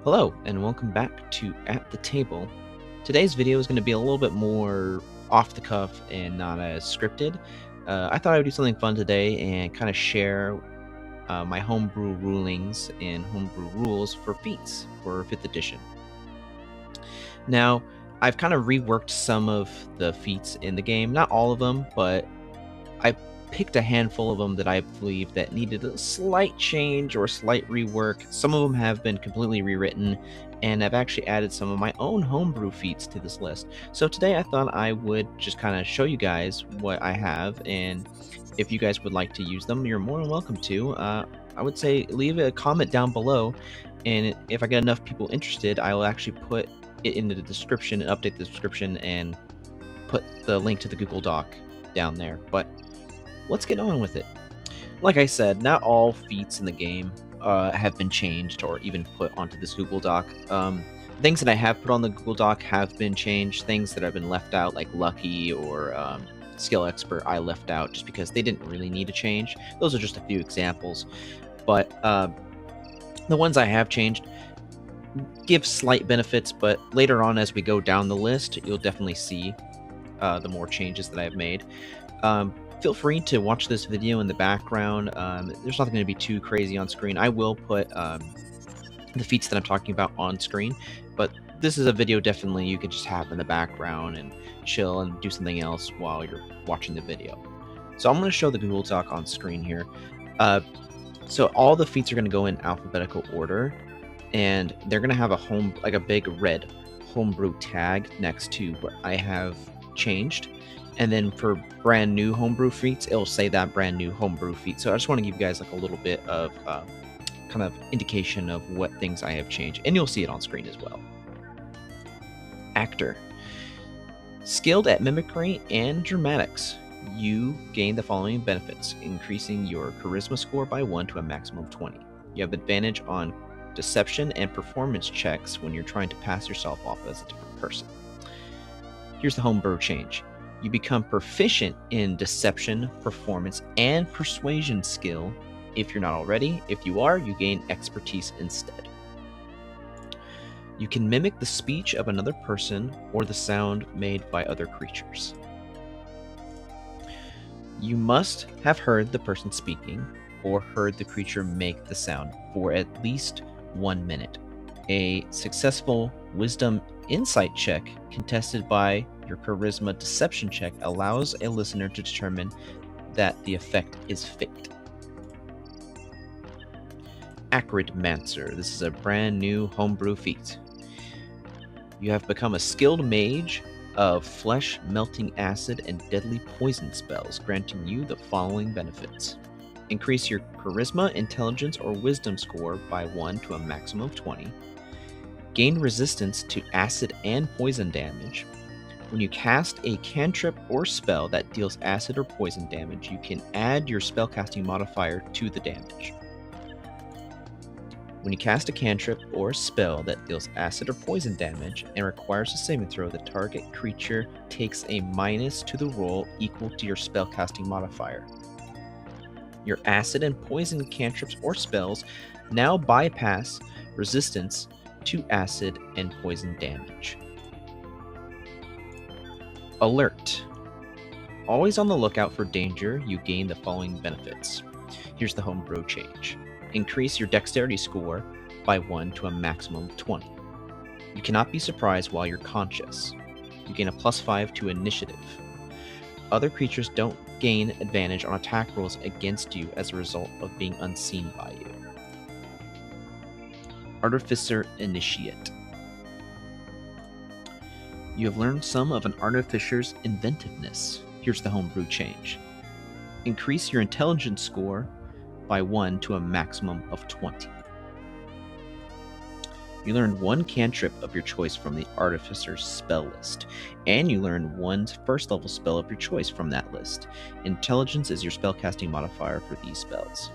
Hello, and welcome back to At the Table. Today's video is going to be a little bit more off the cuff and not as scripted. I thought I would do something fun today and kind of share my homebrew rulings and homebrew rules for Feats for 5th edition. Now, I've kind of reworked some of the feats in the game, not all of them, but I picked a handful of them that I believe that needed a slight change or a slight rework. Some of them have been completely rewritten, and I've actually added some of my own homebrew feats to this list. So today I thought I would just kind of show you guys what I have, and if you guys would like to use them, you're more than welcome to. I would say leave a comment down below, and if I get enough people interested, I will actually put it into the description and update the description and put the link to the Google Doc down there. But let's get on with it. Like I said, not all feats in the game have been changed or even put onto this Google Doc. Things that I have put on the Google Doc have been changed. Things that have been left out, like Lucky or Skill Expert, I left out just because they didn't really need a change. Those are just a few examples. But the ones I have changed give slight benefits, but later on as we go down the list, you'll definitely see the more changes that I have made. Feel free to watch this video in the background. There's nothing going to be too crazy on screen. I will put the feats that I'm talking about on screen, but this is a video definitely you could just have in the background and chill and do something else while you're watching the video. So I'm going to show the Google Doc on screen here. So all the feats are going to go in alphabetical order, and they're going to have a big red homebrew tag next to what I have changed. And then for brand new homebrew feats, it'll say that brand new homebrew feat. So I just want to give you guys like a little bit of kind of indication of what things I have changed, and you'll see it on screen as well. Actor. Skilled at mimicry and dramatics, you gain the following benefits: increasing your charisma score by 1 to a maximum of 20. You have advantage on deception and performance checks when you're trying to pass yourself off as a different person. Here's the homebrew change. You become proficient in deception, performance, and persuasion skill if you're not already. If you are, you gain expertise instead. You can mimic the speech of another person or the sound made by other creatures. You must have heard the person speaking or heard the creature make the sound for at least 1 minute. A successful wisdom insight check contested by your charisma deception check allows a listener to determine that the effect is faked. Acridmancer. This is a brand new homebrew feat. You have become a skilled mage of flesh melting acid and deadly poison spells, granting you the following benefits: increase your charisma, intelligence, or wisdom score by 1 to a maximum of 20. Gain resistance to acid and poison damage. When you cast a cantrip or spell that deals acid or poison damage, you can add your spellcasting modifier to the damage. When you cast a cantrip or spell that deals acid or poison damage and requires a saving throw, the target creature takes a minus to the roll equal to your spellcasting modifier. Your acid and poison cantrips or spells now bypass resistance to acid and poison damage. Alert. Always on the lookout for danger, you gain the following benefits. Here's the homebrew change. Increase your dexterity score by 1 to a maximum of 20. You cannot be surprised while you're conscious. You gain a +5 to initiative. Other creatures don't gain advantage on attack rolls against you as a result of being unseen by you. Artificer Initiate. You have learned some of an artificer's inventiveness. Here's the homebrew change. Increase your intelligence score by 1 to a maximum of 20. You learned 1 cantrip of your choice from the Artificer's spell list, and you learned 1 first level spell of your choice from that list. Intelligence is your spellcasting modifier for these spells.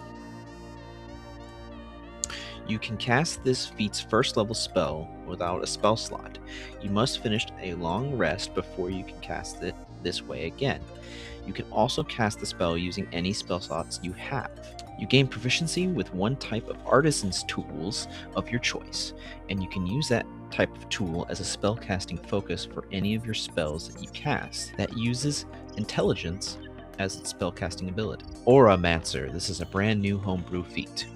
You can cast this feat's first level spell without a spell slot. You must finish a long rest before you can cast it this way again. You can also cast the spell using any spell slots you have. You gain proficiency with one type of artisan's tools of your choice, and you can use that type of tool as a spellcasting focus for any of your spells that you cast that uses intelligence as its spellcasting ability. Auramancer, this is a brand new homebrew feat.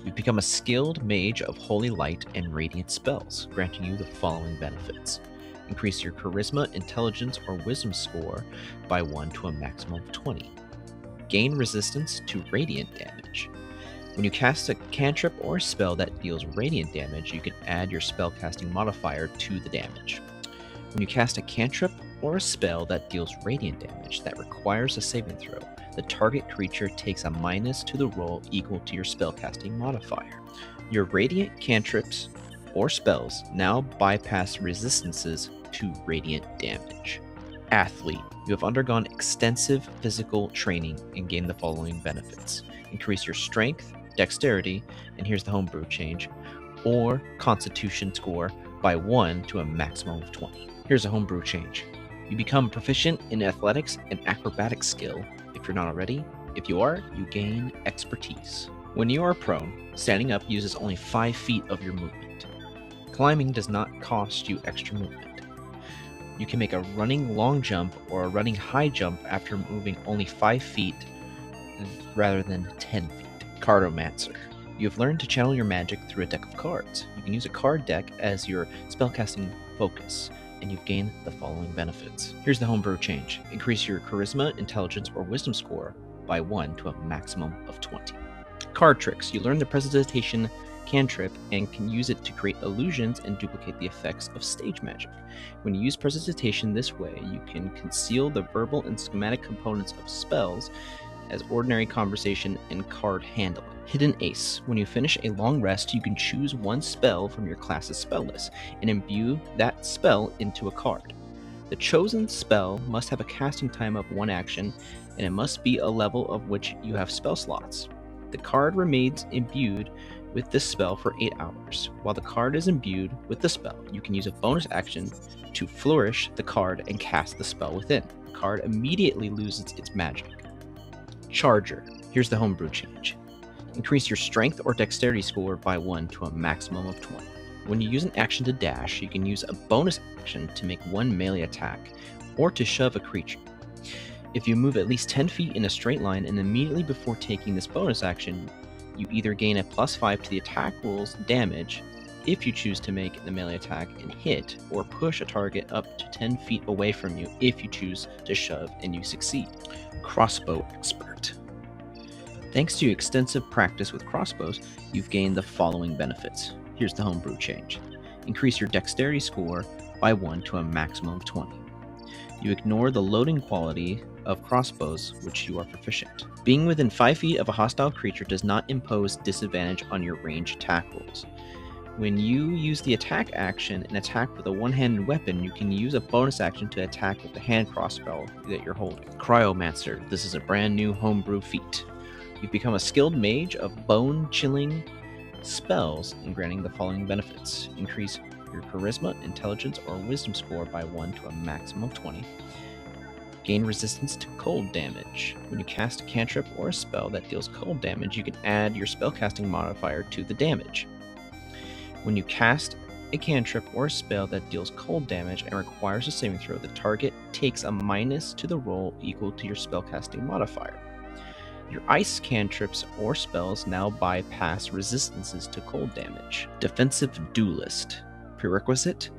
You become a skilled mage of holy light and radiant spells, granting you the following benefits. Increase your charisma, intelligence, or wisdom score by 1 to a maximum of 20. Gain resistance to radiant damage. When you cast a cantrip or a spell that deals radiant damage, you can add your spellcasting modifier to the damage. When you cast a cantrip or a spell that deals radiant damage that requires a saving throw, the target creature takes a minus to the roll equal to your spellcasting modifier. Your radiant cantrips or spells now bypass resistances to radiant damage. Athlete. You have undergone extensive physical training and gain the following benefits. Increase your strength, dexterity, and here's the homebrew change, or constitution score by 1 to a maximum of 20. Here's a homebrew change. You become proficient in athletics and acrobatic skill if you're not already. If you are, you gain expertise. When you are prone, standing up uses only 5 feet of your movement. Climbing does not cost you extra movement. You can make a running long jump or a running high jump after moving only 5 feet rather than 10 feet. Cartomancer. You have learned to channel your magic through a deck of cards. You can use a card deck as your spellcasting focus, and you've gained the following benefits. Here's the homebrew change. Increase your charisma, intelligence, or wisdom score by 1 to a maximum of 20. Card tricks. You learn the Prestidigitation cantrip and can use it to create illusions and duplicate the effects of stage magic. When you use Prestidigitation this way, you can conceal the verbal and schematic components of spells as ordinary conversation and card handling. Hidden Ace. When you finish a long rest, you can choose one spell from your class's spell list and imbue that spell into a card. The chosen spell must have a casting time of 1 action, and it must be a level of which you have spell slots. The card remains imbued with this spell for 8 hours. While the card is imbued with the spell, you can use a bonus action to flourish the card and cast the spell within. The card immediately loses its magic. Charger. Here's the homebrew change. Increase your strength or dexterity score by 1 to a maximum of 20. When you use an action to dash, you can use a bonus action to make 1 melee attack or to shove a creature. If you move at least 10 feet in a straight line and immediately before taking this bonus action, you either gain a +5 to the attack roll's damage if you choose to make the melee attack and hit, or push a target up to 10 feet away from you if you choose to shove and you succeed. Crossbow Expert. Thanks to extensive practice with crossbows, you've gained the following benefits. Here's the homebrew change. Increase your dexterity score by 1 to a maximum of 20. You ignore the loading quality of crossbows, which you are proficient. Being within 5 feet of a hostile creature does not impose disadvantage on your ranged attack rolls. When you use the attack action and attack with a one-handed weapon, you can use a bonus action to attack with the hand crossbow that you're holding. Cryomancer. This is a brand new homebrew feat. You've become a skilled mage of bone-chilling spells and granting the following benefits. Increase your charisma, intelligence, or wisdom score by 1 to a maximum of 20. Gain resistance to cold damage. When you cast a cantrip or a spell that deals cold damage, you can add your spellcasting modifier to the damage. When you cast a cantrip or a spell that deals cold damage and requires a saving throw, the target takes a minus to the roll equal to your spellcasting modifier. Your ice cantrips or spells now bypass resistances to cold damage. Defensive Duelist. Prerequisite: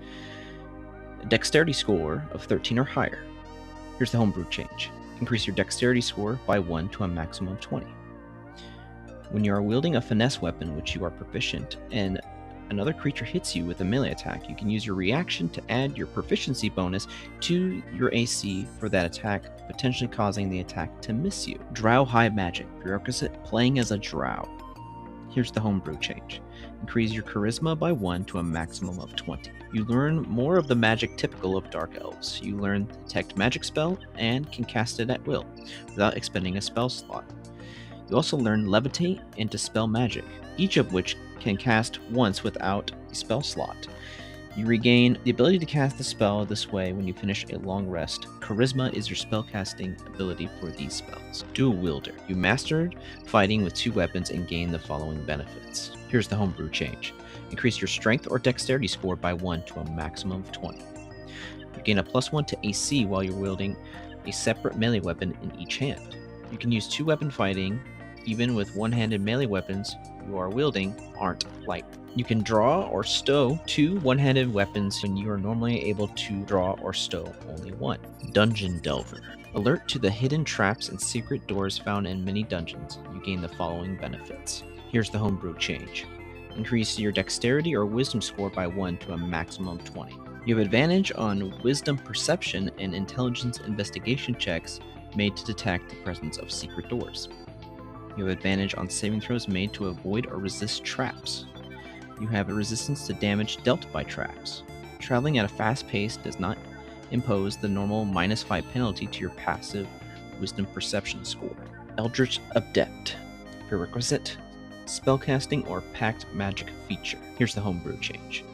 a dexterity score of 13 or higher. Here's the homebrew change. Increase your dexterity score by 1 to a maximum of 20. When you are wielding a finesse weapon, which you are proficient, and another creature hits you with a melee attack, you can use your reaction to add your proficiency bonus to your AC for that attack, potentially causing the attack to miss you. Drow High Magic. Prerequisite: playing as a Drow. Here's the homebrew change. Increase your charisma by 1 to a maximum of 20. You learn more of the magic typical of Dark Elves. You learn Detect Magic spell and can cast it at will, without expending a spell slot. You also learn Levitate and Dispel Magic, each of which can cast once without a spell slot. You regain the ability to cast the spell this way when you finish a long rest. Charisma is your spellcasting ability for these spells. Dual Wielder. You mastered fighting with 2 weapons and gain the following benefits. Here's the homebrew change. Increase your strength or dexterity score by 1 to a maximum of 20. You gain a +1 to AC while you're wielding a separate melee weapon in each hand. You can use 2-weapon fighting, even with one-handed melee weapons you are wielding aren't light. You can draw or stow 2 one-handed weapons when you are normally able to draw or stow only 1. Dungeon Delver. Alert to the hidden traps and secret doors found in many dungeons. You gain the following benefits. Here's the homebrew change. Increase your dexterity or wisdom score by 1 to a maximum of 20. You have advantage on wisdom perception and intelligence investigation checks made to detect the presence of secret doors. You have advantage on saving throws made to avoid or resist traps. You have a resistance to damage dealt by traps. Traveling at a fast pace does not impose the normal -5 penalty to your passive wisdom perception score. Eldritch Adept. Prerequisite: spellcasting or packed magic feature. Here's the homebrew change.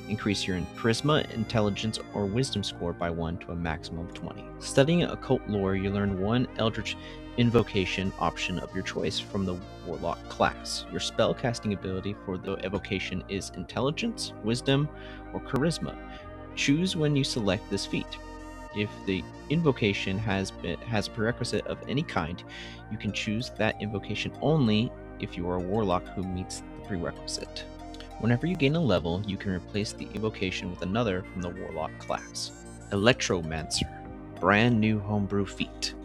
Increase your charisma, intelligence, or wisdom score by 1 to a maximum of 20. Studying occult lore, you learn 1 Eldritch invocation option of your choice from the Warlock class. Your spellcasting ability for the evocation is Intelligence, Wisdom, or Charisma. Choose when you select this feat. If the invocation has a prerequisite of any kind, you can choose that invocation only if you are a Warlock who meets the prerequisite. Whenever you gain a level, you can replace the invocation with another from the Warlock class. Electromancer. Brand new homebrew feat.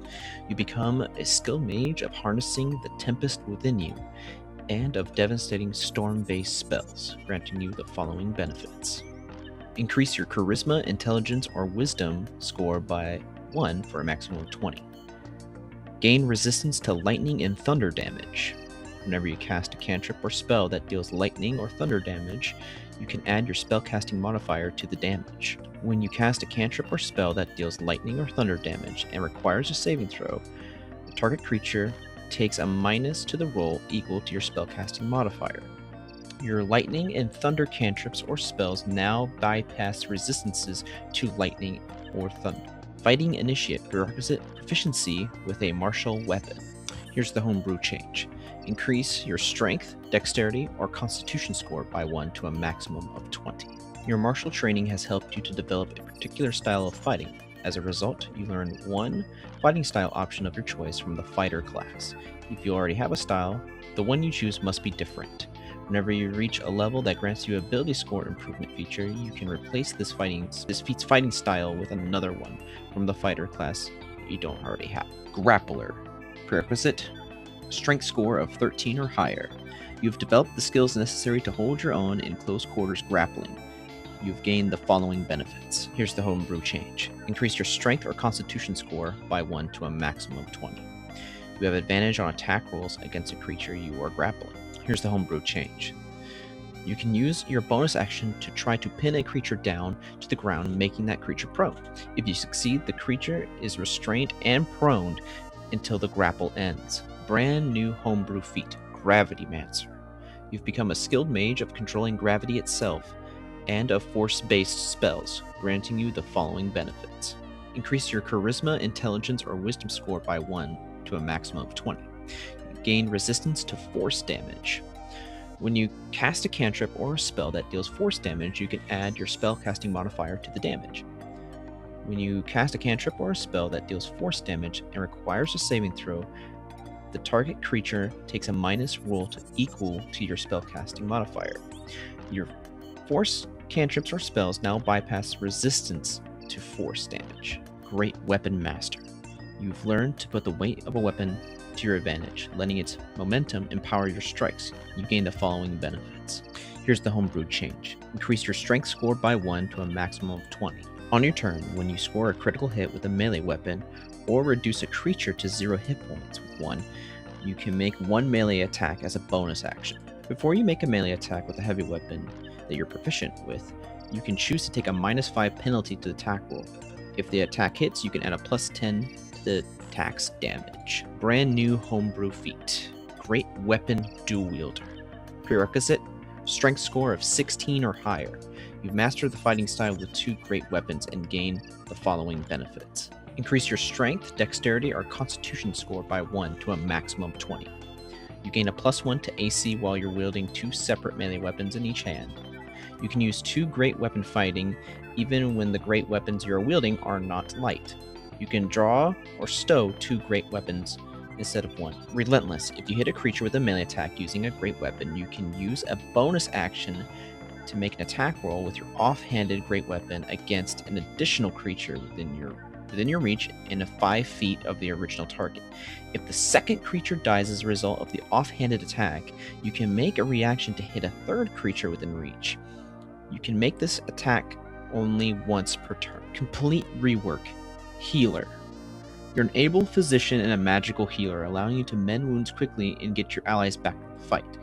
You become a skilled mage of harnessing the tempest within you and of devastating storm-based spells, granting you the following benefits. Increase your charisma, intelligence, or wisdom score by 1 for a maximum of 20. Gain resistance to lightning and thunder damage. Whenever you cast a cantrip or spell that deals lightning or thunder damage, you can add your spellcasting modifier to the damage. When you cast a cantrip or spell that deals lightning or thunder damage and requires a saving throw, the target creature takes a minus to the roll equal to your spellcasting modifier. Your lightning and thunder cantrips or spells now bypass resistances to lightning or thunder. Fighting Initiate. Prerequisite: proficiency with a martial weapon. Here's the homebrew change. Increase your strength, dexterity, or constitution score by 1 to a maximum of 20. Your martial training has helped you to develop a particular style of fighting. As a result, you learn 1 fighting style option of your choice from the fighter class. If you already have a style, the one you choose must be different. Whenever you reach a level that grants you ability score improvement feature, you can replace this feat's fighting style with another one from the fighter class you don't already have. Grappler. Prerequisite: strength score of 13 or higher. You've developed the skills necessary to hold your own in close quarters grappling. You've gained the following benefits. Here's the homebrew change. Increase your strength or constitution score by 1 to a maximum of 20. You have advantage on attack rolls against a creature you are grappling. Here's the homebrew change. You can use your bonus action to try to pin a creature down to the ground, making that creature prone. If you succeed, the creature is restrained and proned until the grapple ends. Brand new homebrew feat, Gravitymancer. You've become a skilled mage of controlling gravity itself and of force-based spells, granting you the following benefits. Increase your charisma, intelligence, or wisdom score by 1 to a maximum of 20. You gain resistance to force damage. When you cast a cantrip or a spell that deals force damage, you can add your spellcasting modifier to the damage. When you cast a cantrip or a spell that deals force damage and requires a saving throw, the target creature takes a minus roll to equal to your spellcasting modifier. Your force cantrips or spells now bypass resistance to force damage. Great Weapon Master. You've learned to put the weight of a weapon to your advantage, letting its momentum empower your strikes. You gain the following benefits. Here's the homebrew change. Increase your strength score by 1 to a maximum of 20. On your turn, when you score a critical hit with a melee weapon, or reduce a creature to 0 hit points with 1, you can make 1 melee attack as a bonus action. Before you make a melee attack with a heavy weapon that you're proficient with, you can choose to take a -5 penalty to the attack roll. If the attack hits, you can add a +10 to the attack's damage. Brand new homebrew feat, Great Weapon Dual Wielder. Prerequisite: strength score of 16 or higher. You've mastered the fighting style with 2 great weapons and gain the following benefits. Increase your strength, dexterity, or constitution score by 1 to a maximum of 20. You gain a +1 to AC while you're wielding 2 separate melee weapons in each hand. You can use 2 great weapon fighting even when the great weapons you're wielding are not light. You can draw or stow 2 great weapons instead of 1. Relentless. If you hit a creature with a melee attack using a great weapon, you can use a bonus action to make an attack roll with your offhanded great weapon against an additional creature within your reach in 5 feet of the original target. If the second creature dies as a result of the offhanded attack, you can make a reaction to hit a third creature within reach. You can make this attack only once per turn. Complete rework. Healer. You're an able physician and a magical healer, allowing you to mend wounds quickly and get your allies back to the fight.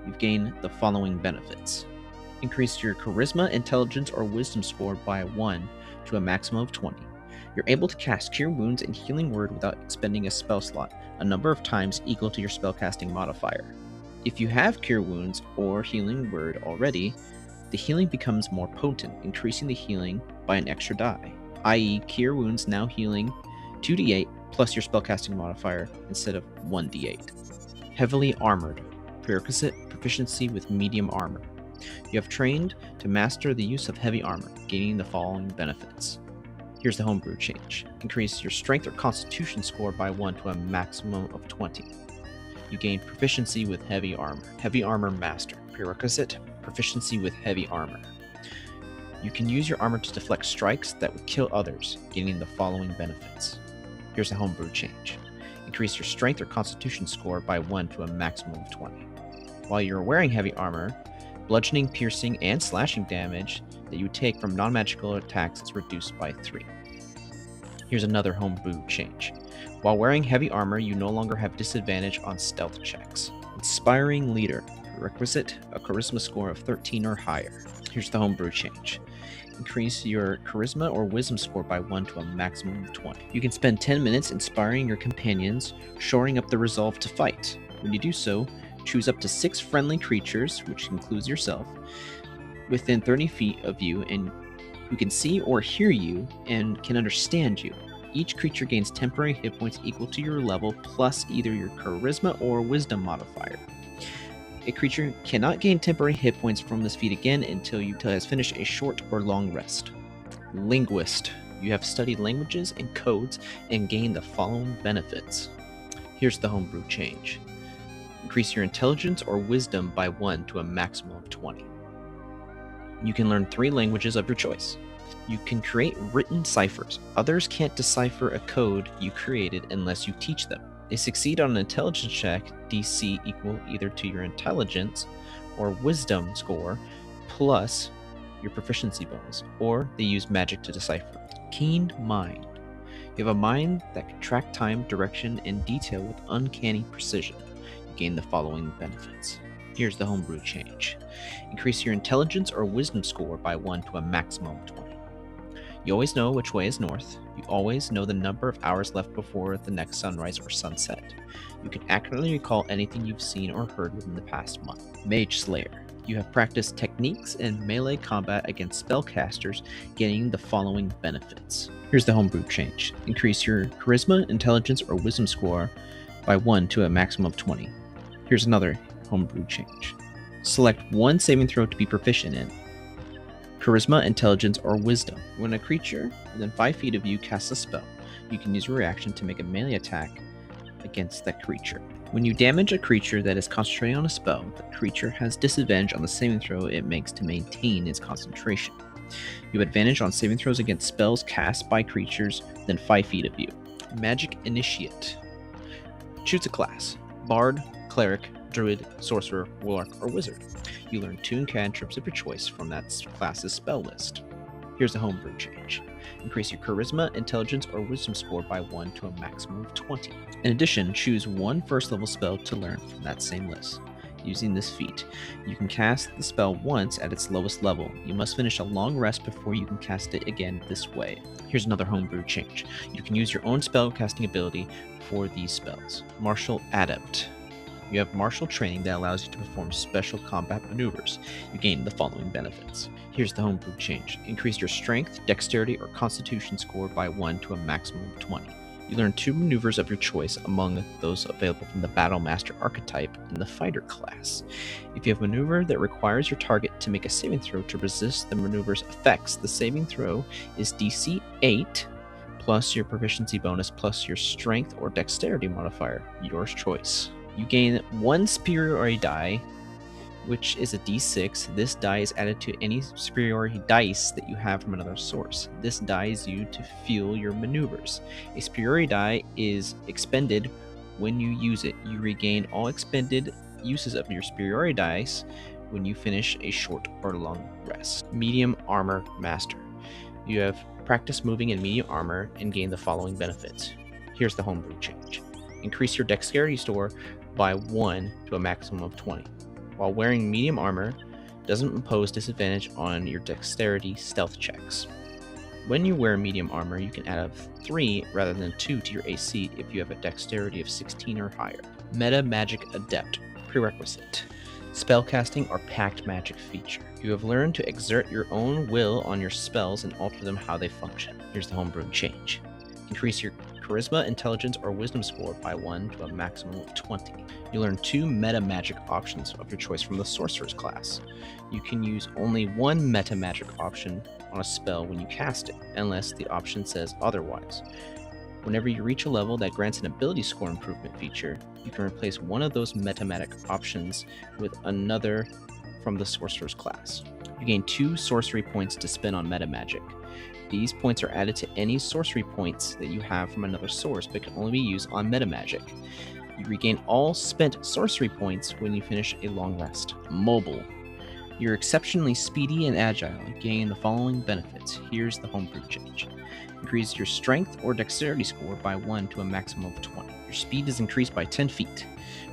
You've gained the following benefits. Increase your charisma, intelligence, or wisdom score by 1 to a maximum of 20. You're able to cast Cure Wounds and Healing Word without expending a spell slot, a number of times equal to your spellcasting modifier. If you have Cure Wounds or Healing Word already, the healing becomes more potent, increasing the healing by an extra die, i.e. Cure Wounds now healing 2d8 plus your spellcasting modifier instead of 1d8. Heavily Armored. Prerequisite proficiency with medium armor. You have trained to master the use of heavy armor, gaining the following benefits. Here's the homebrew change. Increase your strength or constitution score by 1 to a maximum of 20. You gain proficiency with heavy armor. Heavy armor master. Prerequisite proficiency with heavy armor. You can use your armor to deflect strikes that would kill others, gaining the following benefits. Here's the homebrew change. Increase your strength or constitution score by 1 to a maximum of 20. While you're wearing heavy armor, bludgeoning, piercing, and slashing damage that you take from non-magical attacks is reduced by 3. Here's another homebrew change. While wearing heavy armor, you no longer have disadvantage on stealth checks. Inspiring Leader. Prerequisite, a charisma score of 13 or higher. Here's the homebrew change. Increase your charisma or wisdom score by 1 to a maximum of 20. You can spend 10 minutes inspiring your companions, shoring up the resolve to fight. When you do so, choose up to 6 friendly creatures, which includes yourself, within 30 feet of you and who can see or hear you and can understand you. Each creature gains temporary hit points equal to your level plus either your charisma or wisdom modifier. A creature cannot gain temporary hit points from this feat again until it has finished a short or long rest. Linguist. You have studied languages and codes and gain the following benefits. Here's the homebrew change. Increase your intelligence or wisdom by 1 to a maximum of 20. You can learn 3 languages of your choice. You can create written ciphers. Others can't decipher a code you created unless you teach them. They succeed on an intelligence check, DC equal either to your intelligence or wisdom score plus your proficiency bonus, or they use magic to decipher. Keen Mind. You have a mind that can track time, direction, and detail with uncanny precision. You gain the following benefits. Here's the homebrew change. Increase your intelligence or wisdom score by 1 to a maximum of 20. You always know which way is north. You always know the number of hours left before the next sunrise or sunset. You can accurately recall anything you've seen or heard within the past month. Mage Slayer. You have practiced techniques in melee combat against spellcasters, gaining the following benefits. Here's the homebrew change. Increase your charisma, intelligence, or wisdom score by 1 to a maximum of 20. Here's another homebrew change. Select one saving throw to be proficient in. Charisma, intelligence, or wisdom. When a creature within 5 feet of you casts a spell, you can use a reaction to make a melee attack against that creature. When you damage a creature that is concentrating on a spell, the creature has disadvantage on the saving throw it makes to maintain its concentration. You have advantage on saving throws against spells cast by creatures within 5 feet of you. Magic Initiate. Choose a class. Bard, Cleric, Druid, Sorcerer, Warlock, or Wizard. You learn 2 cantrips of your choice from that class's spell list. Here's the homebrew change. Increase your charisma, intelligence, or wisdom score by 1 to a maximum of 20. In addition, choose 1 first-level spell to learn from that same list. Using this feat, you can cast the spell once at its lowest level. You must finish a long rest before you can cast it again this way. Here's another homebrew change. You can use your own spell casting ability for these spells. Martial Adept. You have martial training that allows you to perform special combat maneuvers. You gain the following benefits. Here's the homebrew change. Increase your strength, dexterity, or constitution score by 1 to a maximum of 20. You learn 2 maneuvers of your choice among those available from the Battle Master archetype in the Fighter class. If you have a maneuver that requires your target to make a saving throw to resist the maneuver's effects, the saving throw is DC 8 plus your proficiency bonus plus your strength or dexterity modifier, yours choice. You gain 1 superiority die, which is a d6. This die is added to any superiority dice that you have from another source. This die is used to fuel your maneuvers. A superiority die is expended when you use it. You regain all expended uses of your superiority dice when you finish a short or long rest. Medium Armor Master. You have practice moving in medium armor and gain the following benefits. Here's the homebrew change. Increase your dexterity score by 1 to a maximum of 20. While wearing medium armor doesn't impose disadvantage on your dexterity stealth checks. When you wear medium armor, you can add a 3 rather than 2 to your AC if you have a dexterity of 16 or higher. Metamagic Adept. Prerequisite. Spellcasting or Pact Magic feature. You have learned to exert your own will on your spells and alter them how they function. Here's the homebrew change. Increase your Charisma, Intelligence, or Wisdom score by 1 to a maximum of 20. You learn 2 Metamagic options of your choice from the Sorcerer's class. You can use only 1 Metamagic option on a spell when you cast it, unless the option says otherwise. Whenever you reach a level that grants an ability score improvement feature, you can replace one of those Metamagic options with another from the Sorcerer's class. You gain 2 sorcery points to spend on Metamagic. These points are added to any sorcery points that you have from another source, but can only be used on Metamagic. You regain all spent sorcery points when you finish a long rest. Mobile. You're exceptionally speedy and agile, gaining the following benefits. Here's the homebrew change. Increase your strength or dexterity score by 1 to a maximum of 20. Your speed is increased by 10 feet.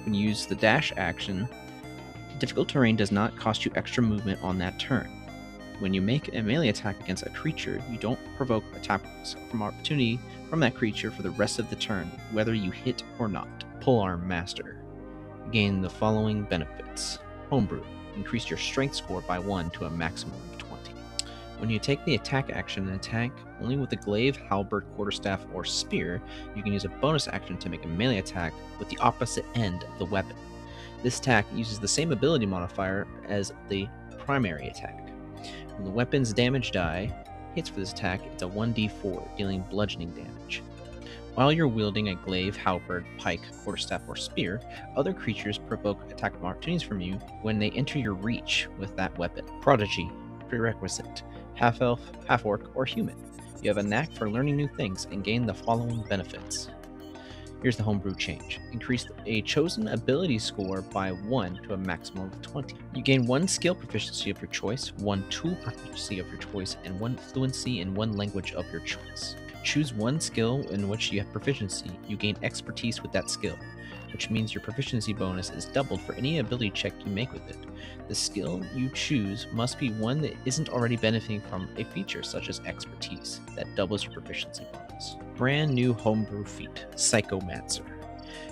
When you use the dash action, difficult terrain does not cost you extra movement on that turn. When you make a melee attack against a creature, you don't provoke attacks from opportunity from that creature for the rest of the turn, whether you hit or not. Polearm Master. Gain the following benefits. Homebrew. Increase your strength score by 1 to a maximum of 20. When you take the attack action and attack only with a glaive, halberd, quarterstaff, or spear, you can use a bonus action to make a melee attack with the opposite end of the weapon. This attack uses the same ability modifier as the primary attack. When the weapon's damage die hits for this attack, it's a 1d4, dealing bludgeoning damage. While you're wielding a glaive, halberd, pike, quarterstaff, or spear, other creatures provoke attack opportunities from you when they enter your reach with that weapon. Prodigy. Prerequisite. Half-elf, half-orc, or human. You have a knack for learning new things and gain the following benefits. Here's the homebrew change. Increase a chosen ability score by 1 to a maximum of 20. You gain 1 skill proficiency of your choice, 1 tool proficiency of your choice, and 1 fluency in 1 language of your choice. Choose 1 skill in which you have proficiency. You gain expertise with that skill, which means your proficiency bonus is doubled for any ability check you make with it. The skill you choose must be one that isn't already benefiting from a feature such as expertise that doubles your proficiency bonus. Brand new homebrew feat, Psychomancer.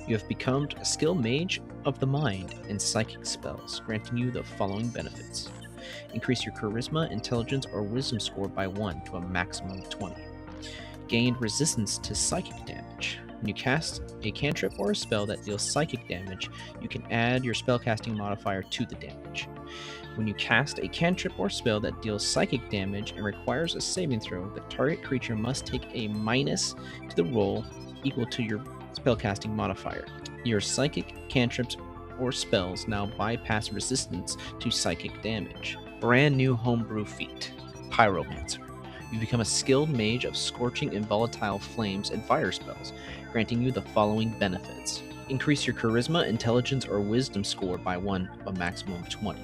You have become a skilled mage of the mind in psychic spells, granting you the following benefits. Increase your charisma, intelligence, or wisdom score by 1 to a maximum of 20. Gain resistance to psychic damage. When you cast a cantrip or a spell that deals psychic damage, you can add your spellcasting modifier to the damage. When you cast a cantrip or spell that deals psychic damage and requires a saving throw, the target creature must take a minus to the roll equal to your spellcasting modifier. Your psychic cantrips or spells now bypass resistance to psychic damage. Brand new homebrew feat, Pyromancer. You become a skilled mage of scorching and volatile flames and fire spells, granting you the following benefits. Increase your charisma, intelligence, or wisdom score by 1 to a maximum of 20.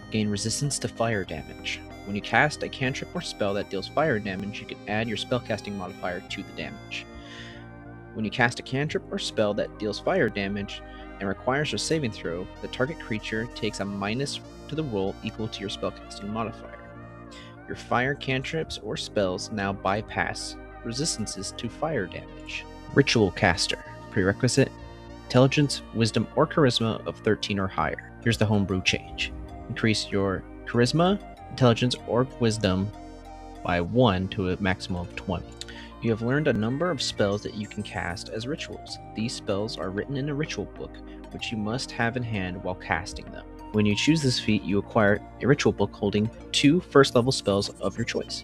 Gain resistance to fire damage. When you cast a cantrip or spell that deals fire damage, you can add your spellcasting modifier to the damage. When you cast a cantrip or spell that deals fire damage and requires a saving throw, the target creature takes a minus to the roll equal to your spellcasting modifier. Your fire cantrips or spells now bypass resistances to fire damage. Ritual Caster. Prerequisite. intelligence, wisdom, or charisma of 13 or higher. Here's the homebrew change. Increase your charisma, intelligence, or wisdom by 1 to a maximum of 20. You have learned a number of spells that you can cast as rituals. These spells are written in a ritual book, which you must have in hand while casting them. When you choose this feat, you acquire a ritual book holding 2 first-level spells of your choice.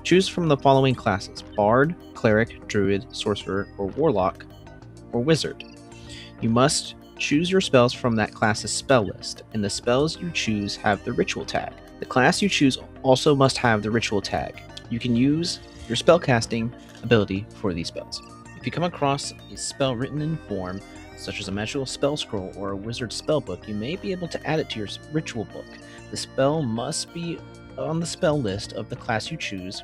Choose from the following classes: Bard, Cleric, Druid, Sorcerer, or Warlock, or Wizard. You must choose your spells from that class's spell list, and the spells you choose have the ritual tag. The class you choose also must have the ritual tag. You can use your spellcasting ability for these spells. If you come across a spell written in form, such as a magical spell scroll or a wizard spellbook, you may be able to add it to your ritual book. The spell must be on the spell list of the class you choose.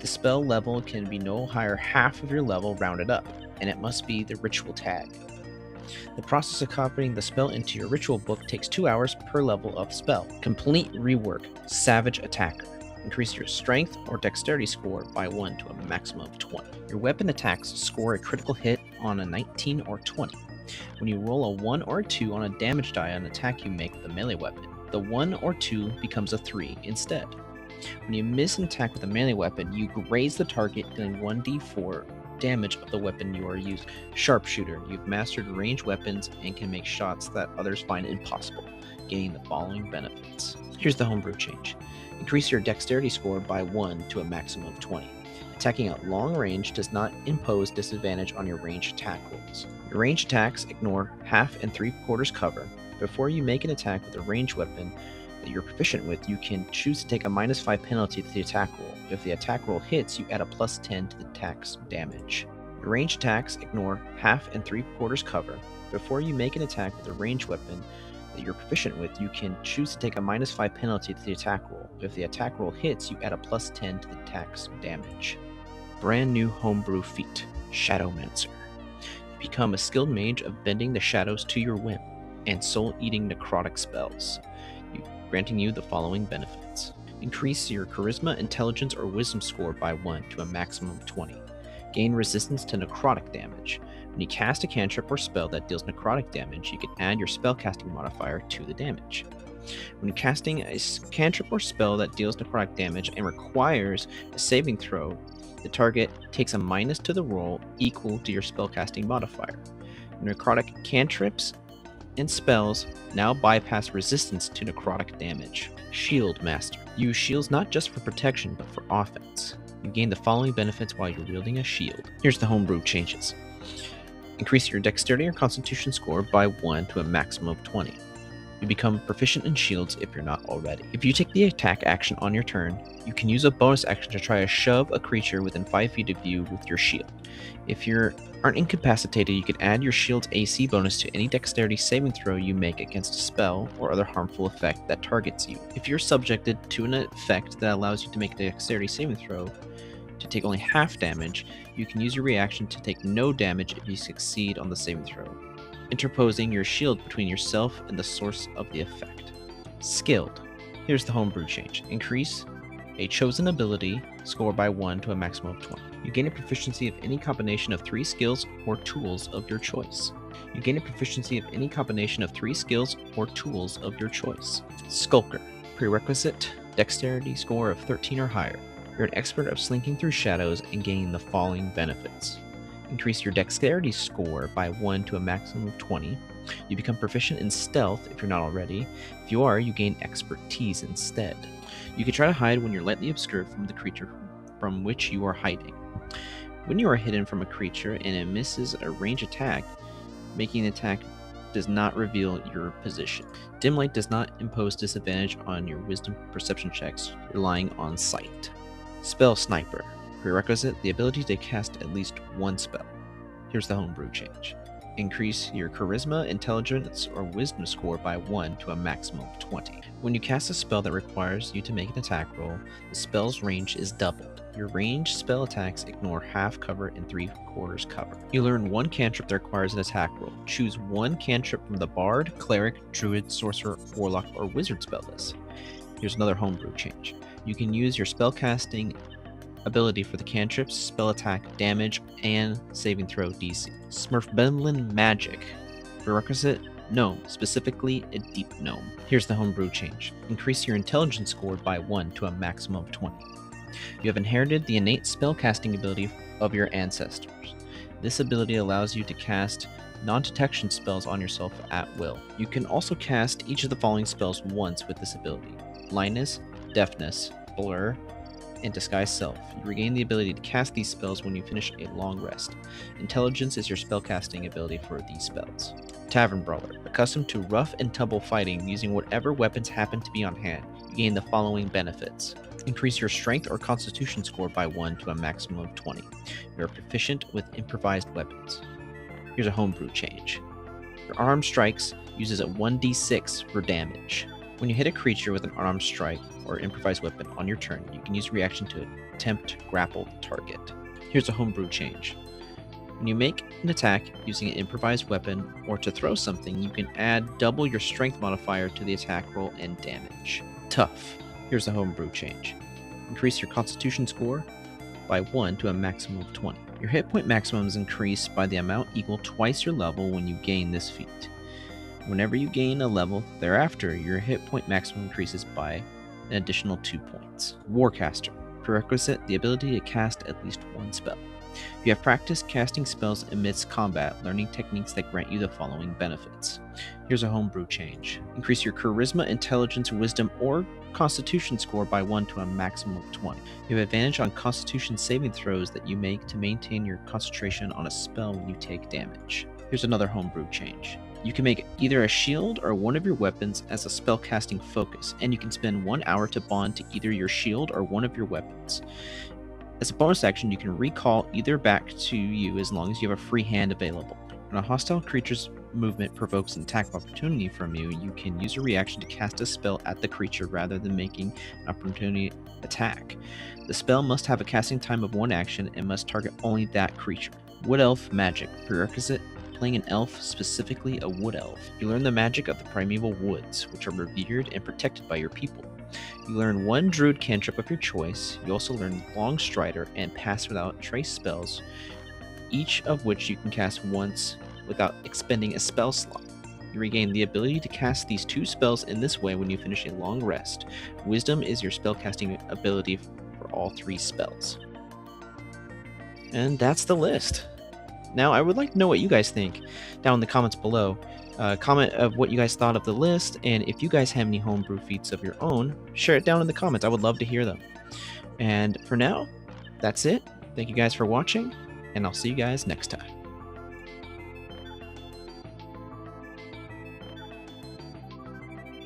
The spell level can be no higher half of your level rounded up, and it must be the ritual tag. The process of copying the spell into your ritual book takes 2 hours per level of spell. Complete rework, Savage Attacker. Increase your strength or dexterity score by 1 to a maximum of 20. Your weapon attacks score a critical hit on a 19 or 20. When you roll a 1 or a 2 on a damage die on an attack you make with a melee weapon, the 1 or 2 becomes a 3 instead. When you miss an attack with a melee weapon, you graze the target, dealing 1d4 damage of the weapon you are using. Sharpshooter. You've mastered ranged weapons and can make shots that others find impossible, gaining the following benefits. Here's the homebrew change. Increase your dexterity score by 1 to a maximum of 20. Attacking at long range does not impose disadvantage on your ranged attack rolls. Your ranged attacks ignore half and 3/4 cover. Before you make an attack with a ranged weapon that you're proficient with, you can choose to take a -5 penalty to the attack roll. If the attack roll hits, you add a +10 to the attack's damage. Your ranged attacks ignore half and 3/4 cover. Before you make an attack with a ranged weapon that you're proficient with, you can choose to take a -5 penalty to the attack roll. If the attack roll hits, you add a +10 to the attack's damage. Brand new homebrew feat, Shadowmancer. You become a skilled mage of bending the shadows to your whim and soul-eating necrotic spells, granting you the following benefits. Increase your charisma, intelligence, or wisdom score by 1 to a maximum of 20. Gain resistance to necrotic damage. When you cast a cantrip or spell that deals necrotic damage, you can add your spellcasting modifier to the damage. When casting a cantrip or spell that deals necrotic damage and requires a saving throw, the target takes a minus to the roll equal to your spellcasting modifier. Necrotic cantrips and spells now bypass resistance to necrotic damage. Shield Master. Use shields not just for protection, but for offense. You gain the following benefits while you're wielding a shield. Here's the homebrew changes. Increase your dexterity or constitution score by 1 to a maximum of 20. You become proficient in shields if you're not already. If you take the attack action on your turn, you can use a bonus action to try to shove a creature within 5 feet of you with your shield. If you aren't incapacitated, you can add your shield's AC bonus to any dexterity saving throw you make against a spell or other harmful effect that targets you. If you're subjected to an effect that allows you to make a dexterity saving throw to take only half damage, you can use your reaction to take no damage if you succeed on the saving throw, interposing your shield between yourself and the source of the effect. Skilled. Here's the homebrew change. Increase a chosen ability score by 1 to a maximum of 20. You gain a proficiency of any combination of 3 skills or tools of your choice. You gain a proficiency of any combination of 3 skills or tools of your choice. Skulker. Prerequisite, dexterity score of 13 or higher. You're an expert of slinking through shadows and gaining the following benefits. Increase your dexterity score by 1 to a maximum of 20. You become proficient in stealth if you're not already. If you are, you gain expertise instead. You can try to hide when you're lightly obscured from the creature from which you are hiding. When you are hidden from a creature and it misses a range attack, making an attack does not reveal your position. Dim light does not impose disadvantage on your wisdom perception checks, relying on sight. Spell Sniper. Prerequisite, the ability to cast at least one spell. Here's the homebrew change. Increase your charisma, intelligence, or wisdom score by 1 to a maximum of 20. When you cast a spell that requires you to make an attack roll, the spell's range is doubled. Your ranged spell attacks ignore half cover and 3/4 cover. You learn one cantrip that requires an attack roll. Choose one cantrip from the Bard, Cleric, Druid, Sorcerer, Warlock, or Wizard spell list. Here's another homebrew change. You can use your spellcasting ability for the cantrips, spell attack, damage, and saving throw DC. Svirfneblin Magic. Prerequisite: Gnome, specifically a deep gnome. Here's the homebrew change. Increase your intelligence score by 1 to a maximum of 20. You have inherited the innate spellcasting ability of your ancestors. This ability allows you to cast non-detection spells on yourself at will. You can also cast each of the following spells once with this ability: Blindness, Deafness, Blur, and Disguise Self. You regain the ability to cast these spells when you finish a long rest. Intelligence is your spellcasting ability for these spells. Tavern Brawler. Accustomed to rough and tumble fighting using whatever weapons happen to be on hand, you gain the following benefits. Increase your strength or constitution score by 1 to a maximum of 20. You are proficient with improvised weapons. Here's a homebrew change. Your Unarmed Strikes uses a 1d6 for damage. When you hit a creature with an Unarmed Strike or improvised weapon on your turn, you can use a reaction to attempt to grapple the target. Here's a homebrew change. When you make an attack using an improvised weapon or to throw something, you can add double your strength modifier to the attack roll and damage. Tough. Here's a homebrew change. Increase your constitution score by 1 to a maximum of 20. Your hit point maximum is increased by the amount equal twice your level when you gain this feat. Whenever you gain a level thereafter, your hit point maximum increases by an additional 2 points. Warcaster. Prerequisite: the ability to cast at least one spell. You have practiced casting spells amidst combat, learning techniques that grant you the following benefits. Here's a homebrew change. Increase your charisma, intelligence, wisdom, or constitution score by 1 to a maximum of 20. You have advantage on constitution saving throws that you make to maintain your concentration on a spell when you take damage. Here's another homebrew change. You can make either a shield or one of your weapons as a spellcasting focus, and you can spend 1 hour to bond to either your shield or one of your weapons. As a bonus action, you can recall either back to you as long as you have a free hand available. When a hostile creature's movement provokes an attack of opportunity from you, you can use a reaction to cast a spell at the creature rather than making an opportunity attack. The spell must have a casting time of 1 action and must target only that creature. Wood Elf Magic. Prerequisite: playing an elf, specifically a wood elf. You learn the magic of the primeval woods, which are revered and protected by your people. You learn 1 druid cantrip of your choice. You also learn Long Strider and Pass Without Trace spells, each of which you can cast once without expending a spell slot. You regain the ability to cast these 2 spells in this way when you finish a long rest. Wisdom is your spellcasting ability for all 3 spells. And that's the list. Now, I would like to know what you guys think down in the comments below. Comment of what you guys thought of the list, and if you guys have any homebrew feats of your own, share it down in the comments. I would love to hear them. And for now, that's it. Thank you guys for watching, and I'll see you guys next time.